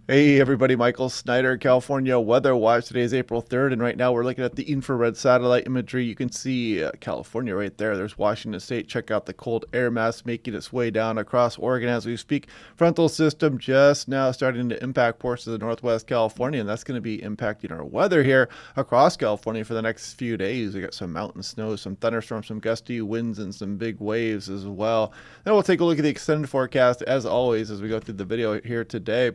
Hey everybody, Michael Snyder, California Weather Watch. Today is April 3rd, and right now we're looking at the infrared satellite imagery. You can see California right there. There's Washington State. Check out the cold air mass making its way down across Oregon as we speak. Frontal system just now starting to impact portions of the Northwest California, and that's going to be impacting our weather here across California for the next few days. We got some mountain snow, some thunderstorms, some gusty winds, and some big waves as well. Then we'll take a look at the extended forecast as always as we go through the video here today.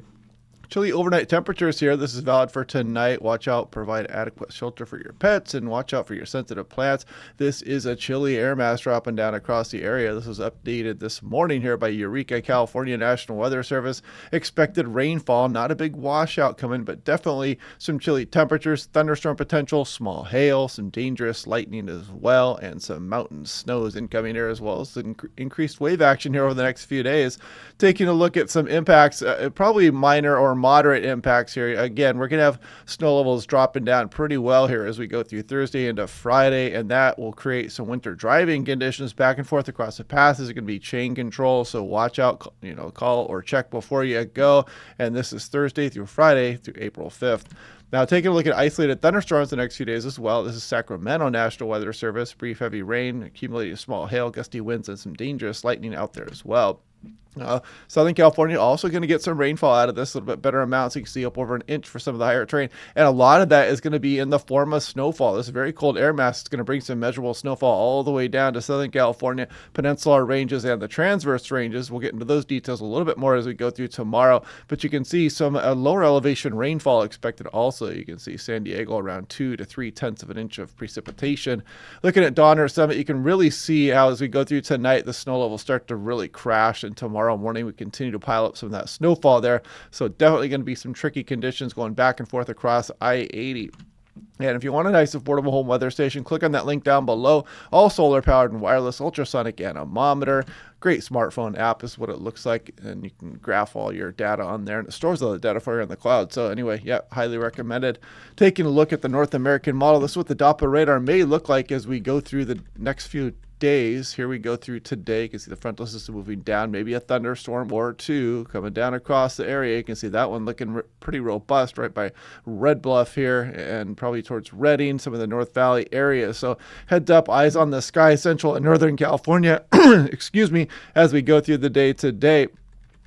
Chilly overnight temperatures here. This is valid for tonight. Watch out, provide adequate shelter for your pets, and watch out for your sensitive plants. This is a chilly air mass dropping down across the area. This was updated this morning here by Eureka, California National Weather Service. Expected rainfall, not a big washout coming, but definitely some chilly temperatures, thunderstorm potential, small hail, some dangerous lightning as well, and some mountain snows incoming here as well as increased wave action here over the next few days. Taking a look at some impacts, probably minor or moderate impacts here. Again, we're going to have snow levels dropping down pretty well here as we go through Thursday into Friday, and that will create some winter driving conditions back and forth across the passes. It's going to be chain control, so watch out, call or check before you go. And this is Thursday through Friday through April 5th. Now, taking a look at isolated thunderstorms the next few days as well. This is Sacramento National Weather Service. Brief heavy rain, accumulating small hail, gusty winds, and some dangerous lightning out there as well. Southern California also going to get some rainfall out of this, a little bit better amounts. You can see up over an inch for some of the higher terrain. And a lot of that is going to be in the form of snowfall. This very cold air mass is going to bring some measurable snowfall all the way down to Southern California, peninsular ranges, and the transverse ranges. We'll get into those details a little bit more as we go through tomorrow. But you can see some lower elevation rainfall expected also. You can see San Diego around 2 to 3/10 of an inch of precipitation. Looking at Donner Summit, you can really see how as we go through tonight, the snow levels start to really crash, and tomorrow morning we continue to pile up some of that snowfall there. So definitely going to be some tricky conditions going back and forth across I-80. And if you want a nice affordable home weather station, click on that link down below. All solar powered and wireless ultrasonic anemometer. Great smartphone app is what it looks like, and you can graph all your data on there, and it stores all the data for you in the cloud. So anyway, yeah, highly recommended. Taking a look at the North American model, this is what the Doppler radar may look like as we go through the next few days. Here we go through today. You can see the frontal system moving down, maybe a thunderstorm or two coming down across the area. You can see that one looking pretty robust right by Red Bluff here and probably towards Redding, some of the North Valley areas. So heads up, eyes on the sky, Central and Northern California, excuse me, as we go through the day today.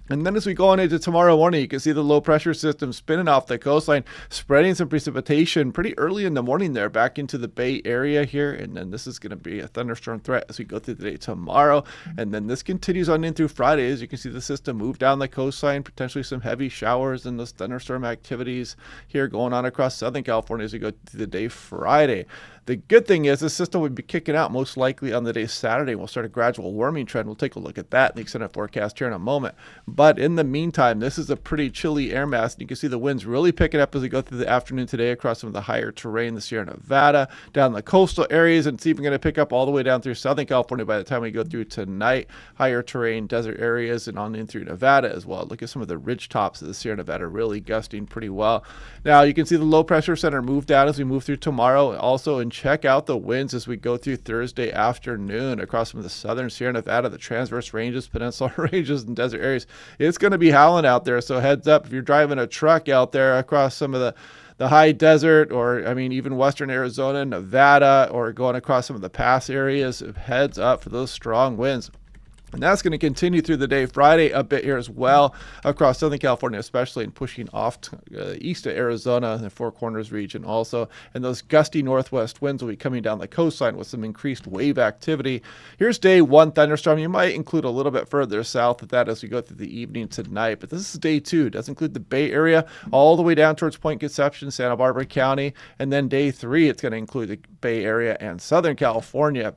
And then as we go on into tomorrow morning, you can see the low pressure system spinning off the coastline, spreading some precipitation pretty early in the morning there back into the Bay Area here. And then this is going to be a thunderstorm threat as we go through the day tomorrow. And then this continues on in through Friday. As you can see the system move down the coastline, potentially some heavy showers and those thunderstorm activities here going on across Southern California as we go through the day Friday. The good thing is the system will be kicking out most likely on the day Saturday. We'll start a gradual warming trend. We'll take a look at that in the extended forecast here in a moment. But in the meantime, this is a pretty chilly air mass. And you can see the winds really picking up as we go through the afternoon today across some of the higher terrain, the Sierra Nevada, down the coastal areas, and it's even going to pick up all the way down through Southern California by the time we go through tonight. Higher terrain, desert areas, and on in through Nevada as well. Look at some of the ridge tops of the Sierra Nevada really gusting pretty well. Now you can see the low pressure center move down as we move through tomorrow. Also, and check out the winds as we go through Thursday afternoon across some of the southern Sierra Nevada, the transverse ranges, peninsular ranges, and desert areas. It's going to be howling out there, so heads up if you're driving a truck out there across some of the high desert, or even western Arizona, Nevada, or going across some of the pass areas. Heads up for those strong winds. And that's going to continue through the day Friday a bit here as well across Southern California, especially, and pushing off east of Arizona, the Four Corners region also. And those gusty northwest winds will be coming down the coastline with some increased wave activity. Here's day one thunderstorm. You might include a little bit further south of that as we go through the evening tonight. But this is day two. It does include the Bay Area all the way down towards Point Conception, Santa Barbara County. And then day three, it's going to include the Bay Area and Southern California.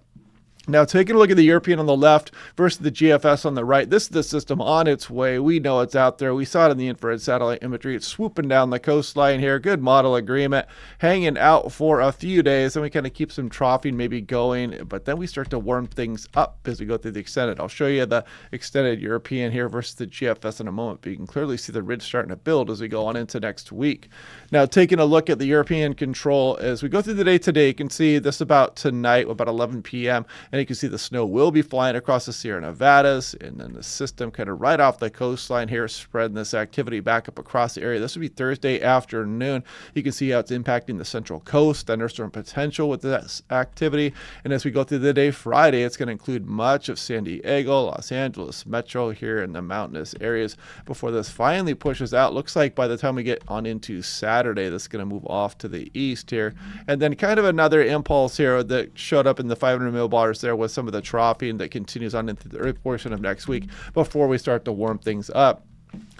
Now, taking a look at the European on the left versus the GFS on the right, this is the system on its way. We know it's out there. We saw it in the infrared satellite imagery. It's swooping down the coastline here. Good model agreement, hanging out for a few days. Then we kind of keep some troughing maybe going, but then we start to warm things up as we go through the extended. I'll show you the extended European here versus the GFS in a moment, but you can clearly see the ridge starting to build as we go on into next week. Now, taking a look at the European control as we go through the day today, you can see this about tonight, about 11 p.m., And you can see the snow will be flying across the Sierra Nevadas, and then the system kind of right off the coastline here, spreading this activity back up across the area. This would be Thursday afternoon. You can see how it's impacting the central coast, thunderstorm potential with this activity. And as we go through the day Friday, it's going to include much of San Diego, Los Angeles Metro here in the mountainous areas before this finally pushes out. Looks like by the time we get on into Saturday, this is going to move off to the east here. And then kind of another impulse here that showed up in the 500 millibars there with some of the troughing that continues on into the early portion of next week before we start to warm things up.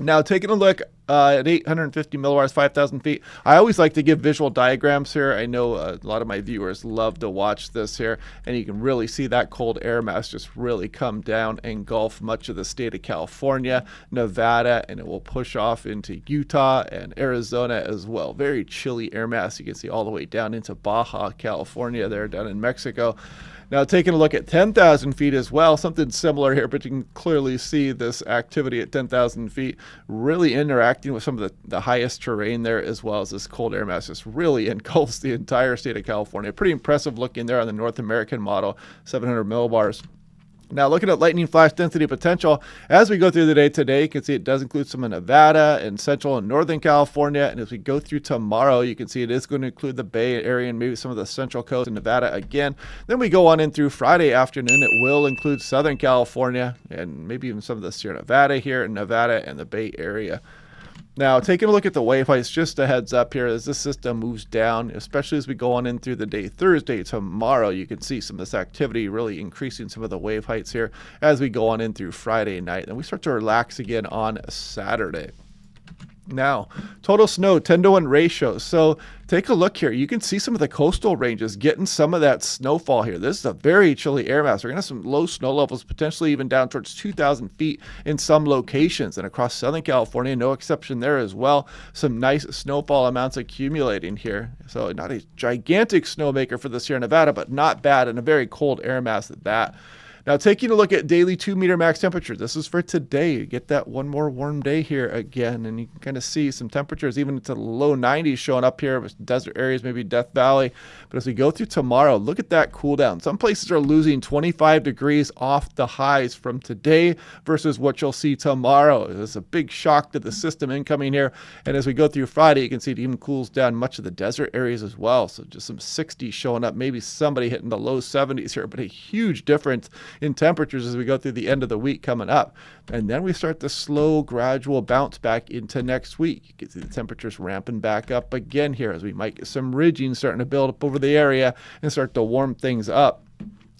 Now, taking a look at 850 millibars, 5,000 feet, I always like to give visual diagrams here. I know a lot of my viewers love to watch this here, and you can really see that cold air mass just really come down and engulf much of the state of California, Nevada, and it will push off into Utah and Arizona as well. Very chilly air mass. You can see all the way down into Baja California there, down in Mexico. Now, taking a look at 10,000 feet as well, something similar here, but you can clearly see this activity at 10,000 feet really interacting with some of the highest terrain there, as well as this cold air mass just really engulfs the entire state of California. Pretty impressive looking there on the North American model, 700 millibars. Now, looking at lightning flash density potential, as we go through the day today, you can see it does include some in Nevada and central and northern California. And as we go through tomorrow, you can see it is going to include the Bay Area and maybe some of the central coast in Nevada again. Then we go on in through Friday afternoon. It will include southern California and maybe even some of the Sierra Nevada here in Nevada and the Bay Area. Now, taking a look at the wave heights, just a heads up here, as this system moves down, especially as we go on in through the day Thursday, tomorrow, you can see some of this activity really increasing some of the wave heights here as we go on in through Friday night. And we start to relax again on Saturday. Now, total snow 10-to-1 ratio. So take a look here. You can see some of the coastal ranges getting some of that snowfall here. This is a very chilly air mass. We're going to have some low snow levels, potentially even down towards 2,000 feet in some locations. And across Southern California, no exception there as well. Some nice snowfall amounts accumulating here. So not a gigantic snowmaker for the Sierra Nevada, but not bad, and a very cold air mass at that. Now, taking a look at daily 2-meter max temperature. This is for today. You get that one more warm day here again, and you can kind of see some temperatures even into the low 90s showing up here with desert areas, maybe Death Valley. But as we go through tomorrow, look at that cool down. Some places are losing 25 degrees off the highs from today versus what you'll see tomorrow. There's a big shock to the system incoming here. And as we go through Friday, you can see it even cools down much of the desert areas as well. So just some 60s showing up, maybe somebody hitting the low 70s here, but a huge difference in temperatures as we go through the end of the week coming up. And then we start the slow, gradual bounce back into next week. You can see the temperatures ramping back up again here as we might get some ridging starting to build up over the area and start to warm things up.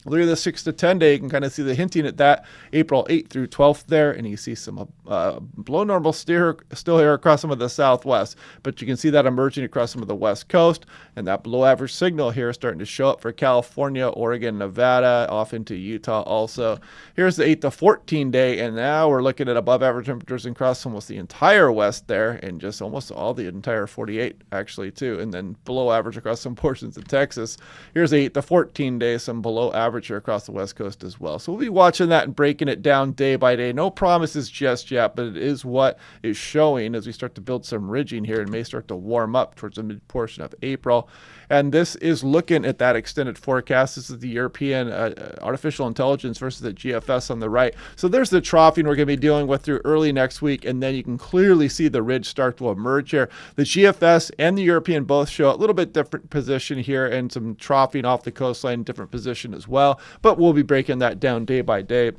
Look at the 6 to 10 day. You can kind of see the hinting at that April 8th through 12th there. And you see some below normal still here across some of the southwest. But you can see that emerging across some of the west coast. And that below average signal here starting to show up for California, Oregon, Nevada, off into Utah also. Here's the 8 to 14 day. And now we're looking at above average temperatures across almost the entire west there. And just almost all the entire 48 actually too. And then below average across some portions of Texas. Here's the 8 to 14 day. Some below average here across the west coast as well. So we'll be watching that and breaking it down day by day. No promises just yet, but it is what is showing as we start to build some ridging here and may start to warm up towards the mid portion of April. And this is looking at that extended forecast. This is the European artificial intelligence versus the GFS on the right. So there's the troughing we're going to be dealing with through early next week, and then you can clearly see the ridge start to emerge here. The GFS and the European both show a little bit different position here, and some troughing off the coastline, different position as well. But we'll be breaking that down day by day.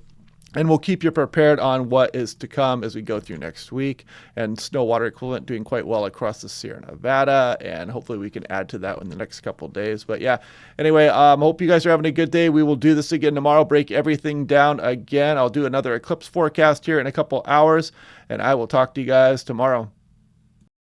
And we'll keep you prepared on what is to come as we go through next week. And snow water equivalent doing quite well across the Sierra Nevada. And hopefully we can add to that in the next couple of days. But yeah, anyway, hope you guys are having a good day. We will do this again tomorrow, break everything down again. I'll do another eclipse forecast here in a couple hours. And I will talk to you guys tomorrow.